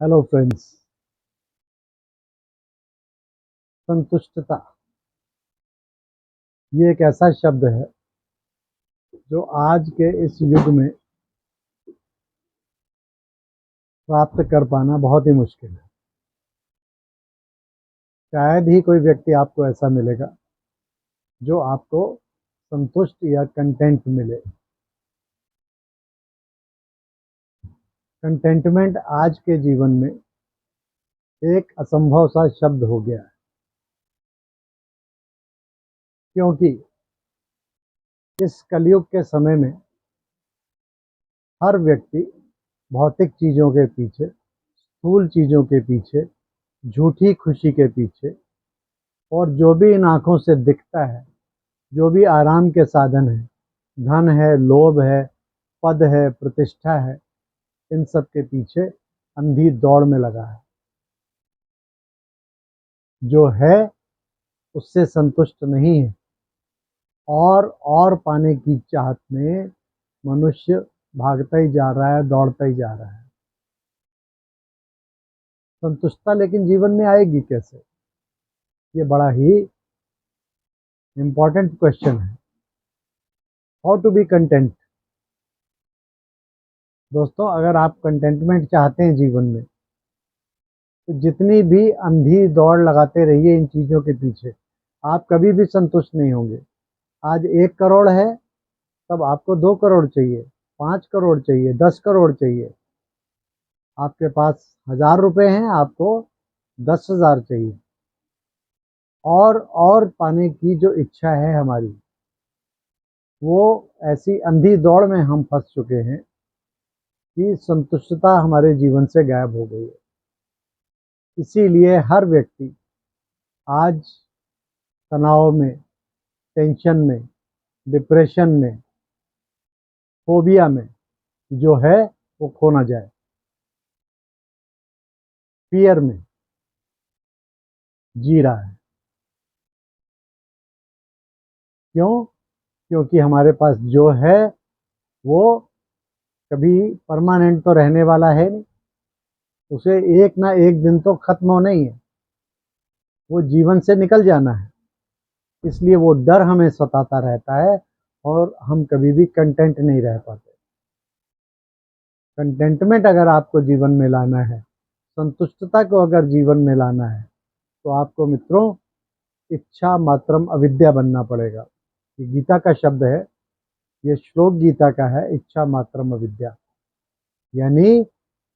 Hello friends. संतुष्टता ये एक ऐसा शब्द है जो आज के इस युग में प्राप्त कर पाना बहुत ही मुश्किल है। शायद ही कोई व्यक्ति आपको ऐसा मिलेगा जो आपको संतुष्ट या कंटेंट मिले। कंटेंटमेंट आज के जीवन में एक असंभव सा शब्द हो गया है, क्योंकि इस कलयुग के समय में हर व्यक्ति भौतिक चीज़ों के पीछे, स्थूल चीज़ों के पीछे, झूठी खुशी के पीछे, और जो भी इन आँखों से दिखता है, जो भी आराम के साधन हैं, धन है, लोभ है, पद है, प्रतिष्ठा है, इन सब के पीछे अंधी दौड़ में लगा है। जो है उससे संतुष्ट नहीं है और पाने की चाहत में मनुष्य भागता ही जा रहा है, दौड़ता ही जा रहा है। संतुष्टता लेकिन जीवन में आएगी कैसे? ये बड़ा ही इम्पोर्टेंट क्वेश्चन है। How to be content. दोस्तों, अगर आप कंटेंटमेंट चाहते हैं जीवन में, तो जितनी भी अंधी दौड़ लगाते रहिए इन चीज़ों के पीछे, आप कभी भी संतुष्ट नहीं होंगे। आज 1 करोड़ है, तब आपको 2 करोड़ चाहिए, 5 करोड़ चाहिए, 10 करोड़ चाहिए। आपके पास 1000 रुपये हैं, आपको 10,000 चाहिए। और पाने की जो इच्छा है हमारी, वो ऐसी अंधी दौड़ में हम फंस चुके हैं कि संतुष्टता हमारे जीवन से गायब हो गई है। इसीलिए हर व्यक्ति आज तनाव में, टेंशन में, डिप्रेशन में, फोबिया में जो है वो खो ना जाए, फियर में जी रहा है। क्यों? क्योंकि हमारे पास जो है वो कभी परमानेंट तो रहने वाला है नहीं, उसे एक ना एक दिन तो खत्म होना ही है, वो जीवन से निकल जाना है। इसलिए वो डर हमें सताता रहता है और हम कभी भी कंटेंट नहीं रह पाते। कंटेंटमेंट अगर आपको जीवन में लाना है, संतुष्टता को अगर जीवन में लाना है, तो आपको मित्रों इच्छा मात्रम अविद्या बनना पड़ेगा। ये गीता का शब्द है, ये श्लोक गीता का है, इच्छा मात्रम अविद्या। यानी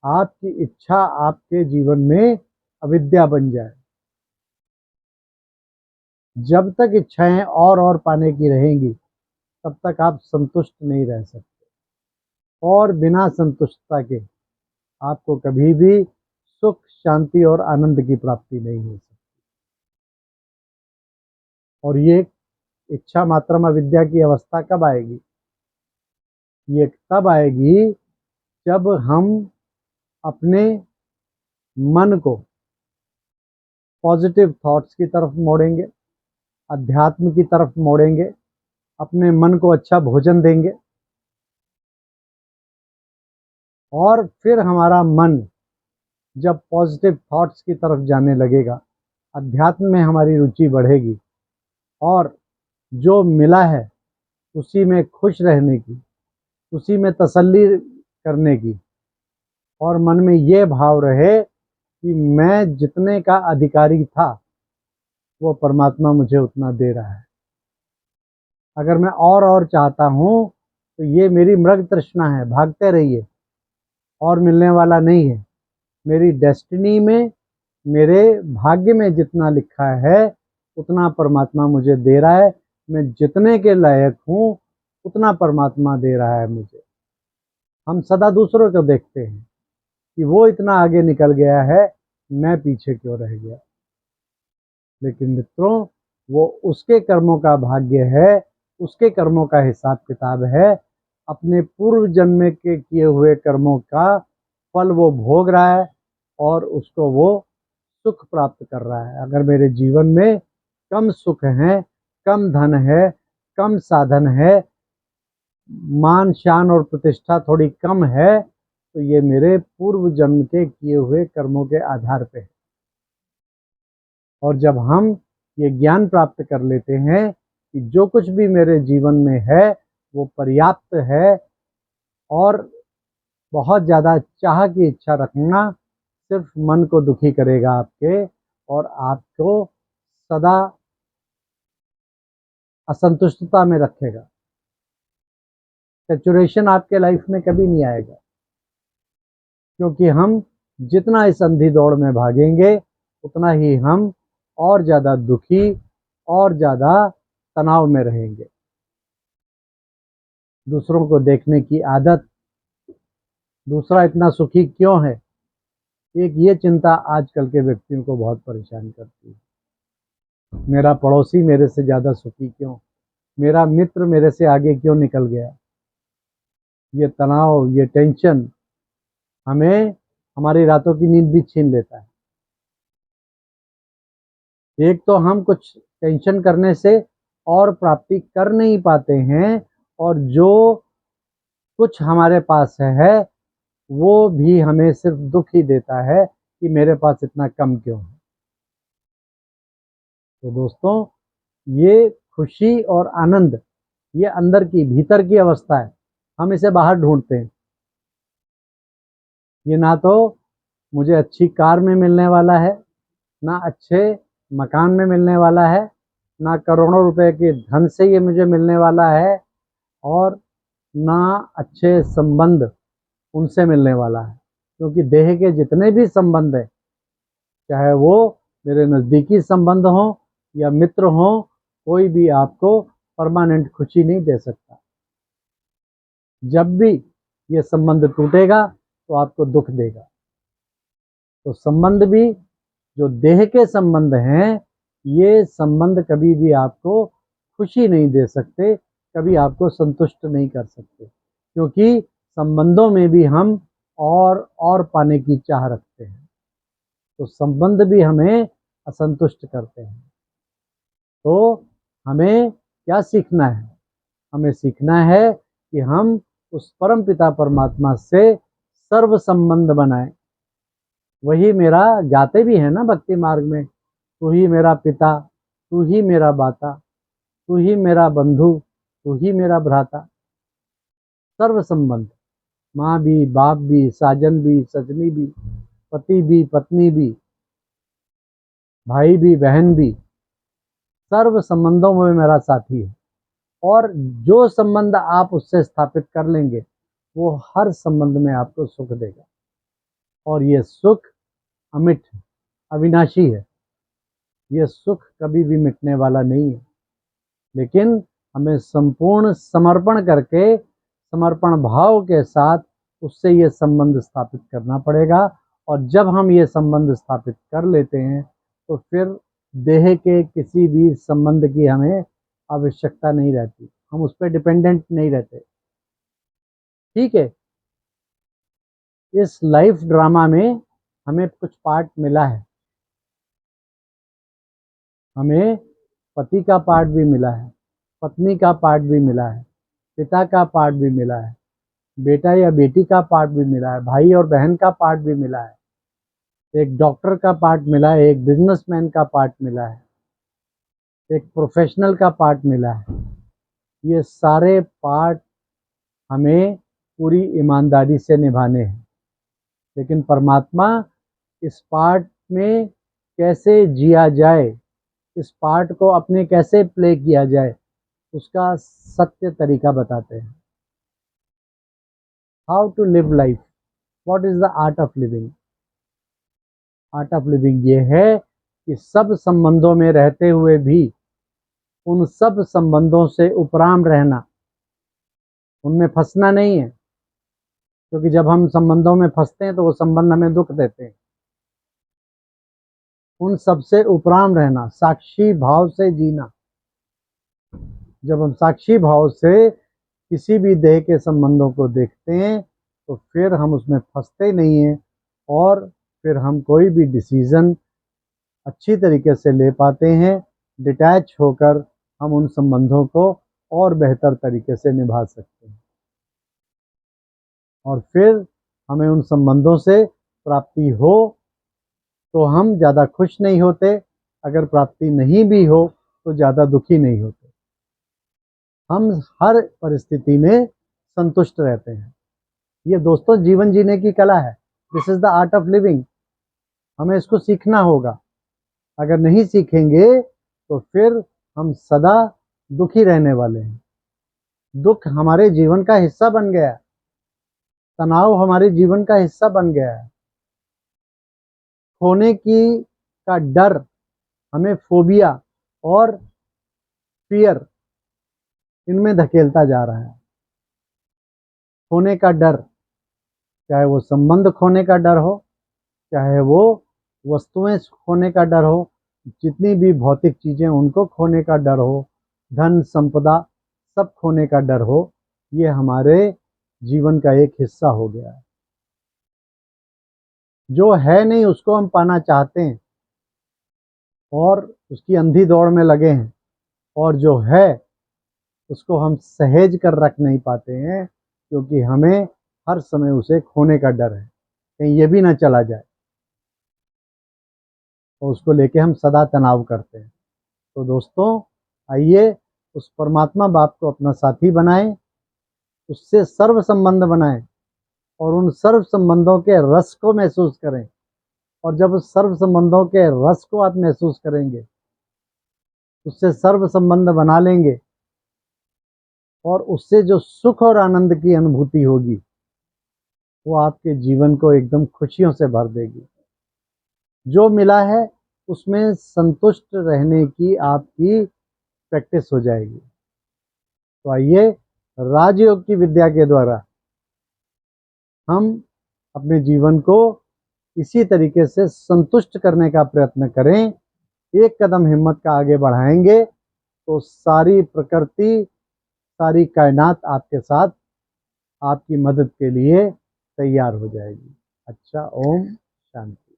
आपकी इच्छा आपके जीवन में अविद्या बन जाए। जब तक इच्छाएं और पाने की रहेंगी, तब तक आप संतुष्ट नहीं रह सकते, और बिना संतुष्टता के आपको कभी भी सुख, शांति और आनंद की प्राप्ति नहीं हो सकती। और ये इच्छा मात्रम अविद्या की अवस्था कब आएगी? ये तब आएगी जब हम अपने मन को पॉजिटिव थॉट्स की तरफ मोड़ेंगे, अध्यात्म की तरफ मोड़ेंगे, अपने मन को अच्छा भोजन देंगे, और फिर हमारा मन जब पॉजिटिव थॉट्स की तरफ जाने लगेगा, अध्यात्म में हमारी रुचि बढ़ेगी, और जो मिला है उसी में खुश रहने की, उसी में तसल्ली करने की, और मन में ये भाव रहे कि मैं जितने का अधिकारी था वो परमात्मा मुझे उतना दे रहा है। अगर मैं और चाहता हूँ तो ये मेरी मृग तृष्णा है, भागते रहिए, और मिलने वाला नहीं है। मेरी डेस्टिनी में, मेरे भाग्य में जितना लिखा है उतना परमात्मा मुझे दे रहा है। मैं जितने के लायक हूँ उतना परमात्मा दे रहा है मुझे। हम सदा दूसरों को देखते हैं कि वो इतना आगे निकल गया है, मैं पीछे क्यों रह गया। लेकिन मित्रों, वो उसके कर्मों का भाग्य है, उसके कर्मों का हिसाब किताब है। अपने पूर्व जन्म के किए हुए कर्मों का फल वो भोग रहा है, और उसको वो सुख प्राप्त कर रहा है। अगर मेरे जीवन में कम सुख है, कम धन है, कम साधन है, मान शान और प्रतिष्ठा थोड़ी कम है, तो ये मेरे पूर्व जन्म के किए हुए कर्मों के आधार पे है। और जब हम ये ज्ञान प्राप्त कर लेते हैं कि जो कुछ भी मेरे जीवन में है वो पर्याप्त है, और बहुत ज़्यादा चाह की इच्छा रखना सिर्फ मन को दुखी करेगा आपके, और आपको सदा असंतुष्टता में रखेगा। सैचुरेशन आपके लाइफ में कभी नहीं आएगा, क्योंकि हम जितना इस अंधी दौड़ में भागेंगे उतना ही हम और ज़्यादा दुखी और ज़्यादा तनाव में रहेंगे। दूसरों को देखने की आदत, दूसरा इतना सुखी क्यों है, एक ये चिंता आजकल के व्यक्तियों को बहुत परेशान करती है। मेरा पड़ोसी मेरे से ज़्यादा सुखी क्यों, मेरा मित्र मेरे से आगे क्यों निकल गया। ये तनाव, ये टेंशन हमें हमारी रातों की नींद भी छीन लेता है। एक तो हम कुछ टेंशन करने से और प्राप्ति कर नहीं पाते हैं, और जो कुछ हमारे पास है वो भी हमें सिर्फ दुख ही देता है कि मेरे पास इतना कम क्यों है। तो दोस्तों, ये खुशी और आनंद ये अंदर की भीतर की अवस्था है, हम इसे बाहर ढूंढते हैं। ये ना तो मुझे अच्छी कार में मिलने वाला है, ना अच्छे मकान में मिलने वाला है, ना करोड़ों रुपए के धन से ये मुझे मिलने वाला है, और ना अच्छे संबंध उनसे मिलने वाला है। क्योंकि देह के जितने भी संबंध हैं, चाहे वो मेरे नज़दीकी संबंध हों या मित्र हों, कोई भी आपको परमानेंट खुशी नहीं दे सकता। जब भी ये संबंध टूटेगा तो आपको दुख देगा। तो संबंध भी जो देह के संबंध हैं, ये संबंध कभी भी आपको खुशी नहीं दे सकते, कभी आपको संतुष्ट नहीं कर सकते, क्योंकि संबंधों में भी हम और पाने की चाह रखते हैं। तो संबंध भी हमें असंतुष्ट करते हैं। तो हमें क्या सीखना है? हमें सीखना है कि हम उस परम पिता परमात्मा से सर्व संबंध बनाएं। वही मेरा, गाते भी है ना भक्ति मार्ग में, तू ही मेरा पिता, तू ही मेरा बाता, तू ही मेरा बंधु, तू ही मेरा भ्राता। सर्व संबंध, माँ भी, बाप भी, साजन भी, सजनी भी, पति भी, पत्नी भी, भाई भी, बहन भी, सर्व संबंधों में मेरा साथी है। और जो संबंध आप उससे स्थापित कर लेंगे वो हर संबंध में आपको सुख देगा, और ये सुख अमिट है, अविनाशी है। ये सुख कभी भी मिटने वाला नहीं है, लेकिन हमें संपूर्ण समर्पण करके, समर्पण भाव के साथ उससे ये संबंध स्थापित करना पड़ेगा। और जब हम ये संबंध स्थापित कर लेते हैं तो फिर देह के किसी भी संबंध की हमें आवश्यकता नहीं रहती, हम उस पर डिपेंडेंट नहीं रहते। ठीक है, इस लाइफ ड्रामा में हमें कुछ पार्ट मिला है। हमें पति का पार्ट भी मिला है, पत्नी का पार्ट भी मिला है, पिता का पार्ट भी मिला है, बेटा या बेटी का पार्ट भी मिला है, भाई और बहन का पार्ट भी मिला है, एक डॉक्टर का पार्ट मिला है, एक बिजनेसमैन का पार्ट मिला है, एक प्रोफेशनल का पार्ट मिला है। ये सारे पार्ट हमें पूरी ईमानदारी से निभाने हैं। लेकिन परमात्मा इस पार्ट में कैसे जिया जाए, इस पार्ट को अपने कैसे प्ले किया जाए, उसका सत्य तरीका बताते हैं। How to live life, what is the art of living. Art of living ये है कि सब संबंधों में रहते हुए भी उन सब संबंधों से उपराम रहना, उनमें फंसना नहीं है। क्योंकि जब हम संबंधों में फंसते हैं तो वो संबंध हमें दुख देते हैं। उन सबसे उपराम रहना, साक्षी भाव से जीना। जब हम साक्षी भाव से किसी भी देह के संबंधों को देखते हैं तो फिर हम उसमें फंसते नहीं हैं, और फिर हम कोई भी डिसीज़न अच्छी तरीके से ले पाते हैं। डिटैच होकर हम उन संबंधों को और बेहतर तरीके से निभा सकते हैं। और फिर हमें उन संबंधों से प्राप्ति हो तो हम ज़्यादा खुश नहीं होते, अगर प्राप्ति नहीं भी हो तो ज़्यादा दुखी नहीं होते। हम हर परिस्थिति में संतुष्ट रहते हैं। ये दोस्तों जीवन जीने की कला है। This is the art of living. हमें इसको सीखना होगा। अगर नहीं सीखेंगे तो फिर हम सदा दुखी रहने वाले हैं। दुख हमारे जीवन का हिस्सा बन गया है। तनाव हमारे जीवन का हिस्सा बन गया है। खोने की का डर हमें फोबिया और फियर इनमें धकेलता जा रहा है। खोने का डर, चाहे वो संबंध खोने का डर हो, चाहे वो वस्तुएं खोने का डर हो, जितनी भी भौतिक चीजें उनको खोने का डर हो, धन संपदा सब खोने का डर हो, ये हमारे जीवन का एक हिस्सा हो गया है। जो है नहीं उसको हम पाना चाहते हैं और उसकी अंधी दौड़ में लगे हैं, और जो है उसको हम सहेज कर रख नहीं पाते हैं, क्योंकि हमें हर समय उसे खोने का डर है, कहीं ये भी ना चला जाए, और उसको लेके हम सदा तनाव करते हैं। तो दोस्तों आइए उस परमात्मा बाप को अपना साथी बनाएं, उससे सर्व संबंध बनाएं और उन सर्व संबंधों के रस को महसूस करें। और जब उस सर्व संबंधों के रस को आप महसूस करेंगे, उससे सर्व संबंध बना लेंगे, और उससे जो सुख और आनंद की अनुभूति होगी वो आपके जीवन को एकदम खुशियों से भर देगी। जो मिला है उसमें संतुष्ट रहने की आपकी प्रैक्टिस हो जाएगी। तो आइए राजयोग की विद्या के द्वारा हम अपने जीवन को इसी तरीके से संतुष्ट करने का प्रयत्न करें। एक कदम हिम्मत का आगे बढ़ाएंगे तो सारी प्रकृति, सारी कायनात आपके साथ आपकी मदद के लिए तैयार हो जाएगी। अच्छा, ओम शांति।